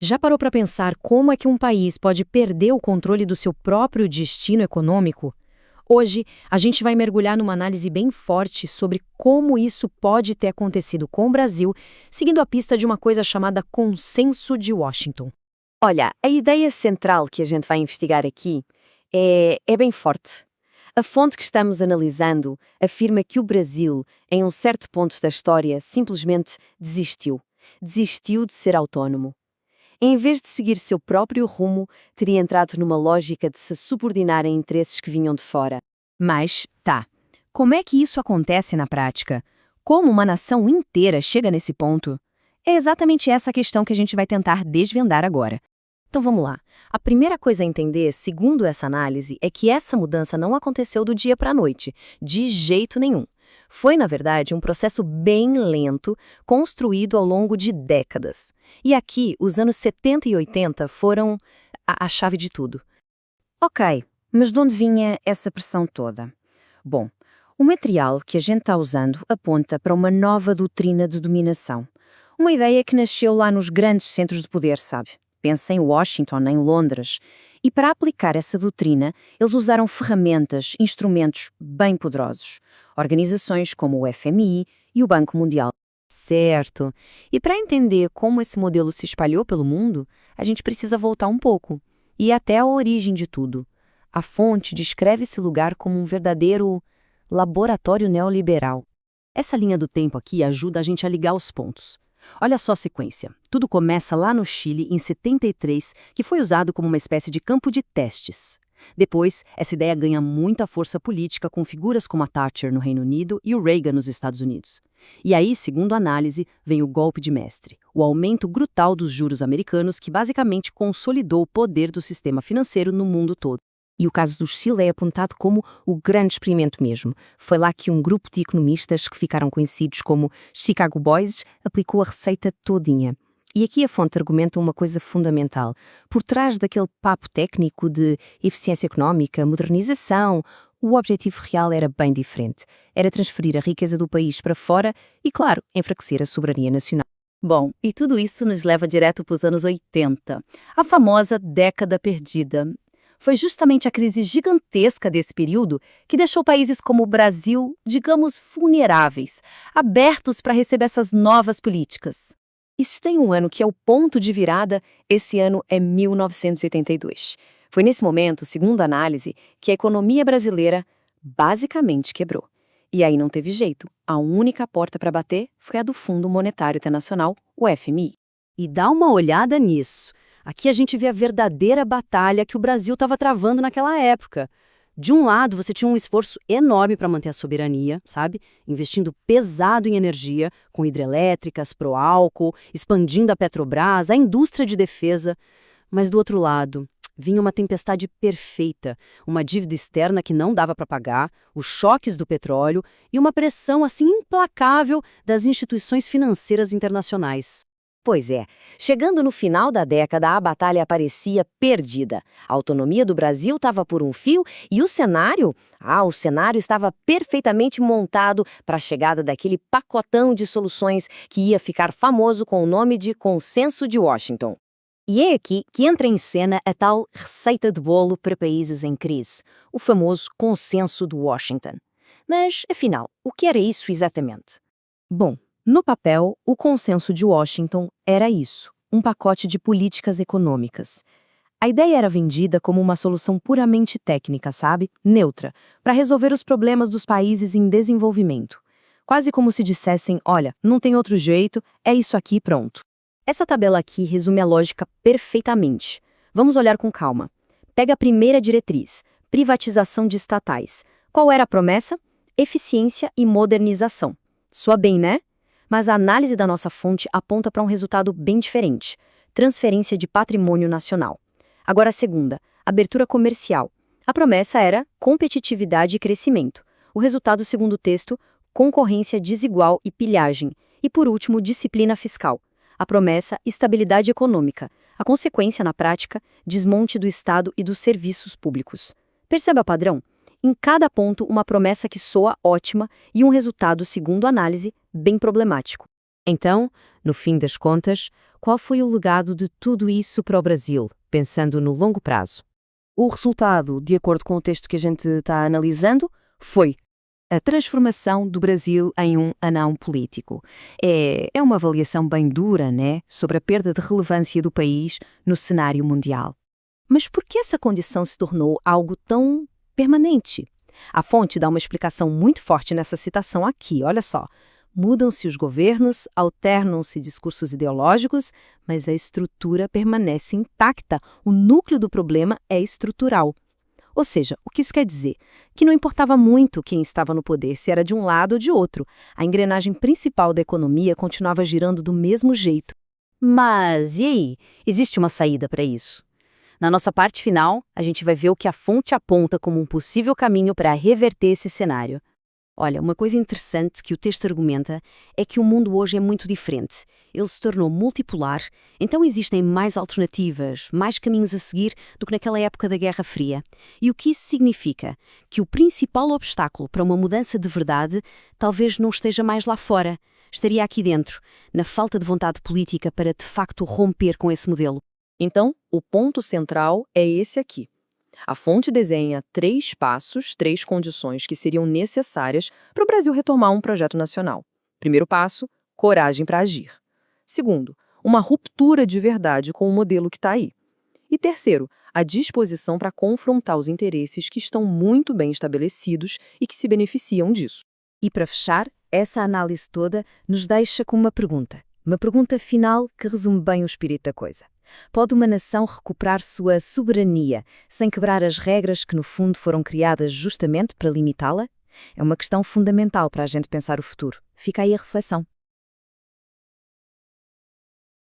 Já parou para pensar como é que um país pode perder o controle do seu próprio destino econômico? Hoje, a gente vai mergulhar numa análise bem forte sobre como isso pode ter acontecido com o Brasil, seguindo a pista de uma coisa chamada Consenso de Washington. Olha, a ideia central que a gente vai investigar aqui é bem forte. A fonte que estamos analisando afirma que o Brasil, em um certo ponto da história, simplesmente desistiu. Desistiu de ser autónomo. Em vez de seguir seu próprio rumo, teria entrado numa lógica de se subordinar a interesses que vinham de fora. Mas, tá, como é que isso acontece na prática? Como uma nação inteira chega nesse ponto? É exatamente essa a questão que a gente vai tentar desvendar agora. Então vamos lá. A primeira coisa a entender, segundo essa análise, é que essa mudança não aconteceu do dia para a noite, de jeito nenhum. Foi, na verdade, um processo bem lento, construído ao longo de décadas. E aqui, os anos 70 e 80 foram a chave de tudo. Ok, mas de onde vinha essa pressão toda? Bom, o material que a gente está usando aponta para uma nova doutrina de dominação. Uma ideia que nasceu lá nos grandes centros de poder, sabe? Pensa em Washington, em Londres. E para aplicar essa doutrina, eles usaram ferramentas, instrumentos bem poderosos. Organizações como o FMI e o Banco Mundial. Certo. E para entender como esse modelo se espalhou pelo mundo, a gente precisa voltar um pouco. E até a origem de tudo. A fonte descreve esse lugar como um verdadeiro laboratório neoliberal. Essa linha do tempo aqui ajuda a gente a ligar os pontos. Olha só a sequência. Tudo começa lá no Chile, em 73, que foi usado como uma espécie de campo de testes. Depois, essa ideia ganha muita força política com figuras como a Thatcher no Reino Unido e o Reagan nos Estados Unidos. E aí, segundo a análise, vem o golpe de mestre, o aumento brutal dos juros americanos que basicamente consolidou o poder do sistema financeiro no mundo todo. E o caso do Chile é apontado como o grande experimento mesmo. Foi lá que um grupo de economistas que ficaram conhecidos como Chicago Boys aplicou a receita todinha. E aqui a fonte argumenta uma coisa fundamental. Por trás daquele papo técnico de eficiência económica, modernização, o objetivo real era bem diferente. Era transferir a riqueza do país para fora e, claro, enfraquecer a soberania nacional. Bom, e tudo isso nos leva direto para os anos 80, a famosa década perdida. Foi justamente a crise gigantesca desse período que deixou países como o Brasil, digamos, vulneráveis, abertos para receber essas novas políticas. E se tem um ano que é o ponto de virada, esse ano é 1982. Foi nesse momento, segundo a análise, que a economia brasileira basicamente quebrou. E aí não teve jeito. A única porta para bater foi a do Fundo Monetário Internacional, o FMI. E dá uma olhada nisso. Aqui a gente vê a verdadeira batalha que o Brasil estava travando naquela época. De um lado, você tinha um esforço enorme para manter a soberania, sabe? Investindo pesado em energia, com hidrelétricas, pró-álcool, expandindo a Petrobras, a indústria de defesa. Mas do outro lado, vinha uma tempestade perfeita, uma dívida externa que não dava para pagar, os choques do petróleo e uma pressão assim implacável das instituições financeiras internacionais. Pois é, chegando no final da década, a batalha parecia perdida. A autonomia do Brasil estava por um fio e o cenário? O cenário estava perfeitamente montado para a chegada daquele pacotão de soluções que ia ficar famoso com o nome de Consenso de Washington. E é aqui que entra em cena a tal receita de bolo para países em crise, o famoso Consenso de Washington. Mas, afinal, o que era isso exatamente? Bom, no papel, o Consenso de Washington era isso, um pacote de políticas econômicas. A ideia era vendida como uma solução puramente técnica, sabe? Neutra, para resolver os problemas dos países em desenvolvimento. Quase como se dissessem, olha, não tem outro jeito, é isso aqui pronto. Essa tabela aqui resume a lógica perfeitamente. Vamos olhar com calma. Pega a primeira diretriz, privatização de estatais. Qual era a promessa? Eficiência e modernização. Soa bem, né? Mas a análise da nossa fonte aponta para um resultado bem diferente. Transferência de patrimônio nacional. Agora a segunda, abertura comercial. A promessa era competitividade e crescimento. O resultado, segundo o texto, concorrência desigual e pilhagem. E por último, disciplina fiscal. A promessa, estabilidade econômica. A consequência, na prática, desmonte do Estado e dos serviços públicos. Percebe o padrão? Em cada ponto, uma promessa que soa ótima e um resultado, segundo a análise, bem problemático. Então, no fim das contas, qual foi o legado de tudo isso para o Brasil, pensando no longo prazo? O resultado, de acordo com o texto que a gente está analisando, foi a transformação do Brasil em um anão político. É uma avaliação bem dura, né, sobre a perda de relevância do país no cenário mundial. Mas por que essa condição se tornou algo tão permanente? A fonte dá uma explicação muito forte nessa citação aqui, olha só. Mudam-se os governos, alternam-se discursos ideológicos, mas a estrutura permanece intacta. O núcleo do problema é estrutural. Ou seja, o que isso quer dizer? Que não importava muito quem estava no poder, se era de um lado ou de outro. A engrenagem principal da economia continuava girando do mesmo jeito. Mas e aí? Existe uma saída para isso? Na nossa parte final, a gente vai ver o que a fonte aponta como um possível caminho para reverter esse cenário. Olha, uma coisa interessante que o texto argumenta é que o mundo hoje é muito diferente. Ele se tornou multipolar, então existem mais alternativas, mais caminhos a seguir do que naquela época da Guerra Fria. E o que isso significa? Que o principal obstáculo para uma mudança de verdade talvez não esteja mais lá fora, estaria aqui dentro, na falta de vontade política para de facto romper com esse modelo. Então, o ponto central é esse aqui. A fonte desenha 3 passos, 3 condições que seriam necessárias para o Brasil retomar um projeto nacional. Primeiro passo, coragem para agir. Segundo, uma ruptura de verdade com o modelo que está aí. E terceiro, a disposição para confrontar os interesses que estão muito bem estabelecidos e que se beneficiam disso. E para fechar, essa análise toda nos deixa com uma pergunta final que resume bem o espírito da coisa. Pode uma nação recuperar sua soberania sem quebrar as regras que, no fundo, foram criadas justamente para limitá-la? É uma questão fundamental para a gente pensar o futuro. Fica aí a reflexão.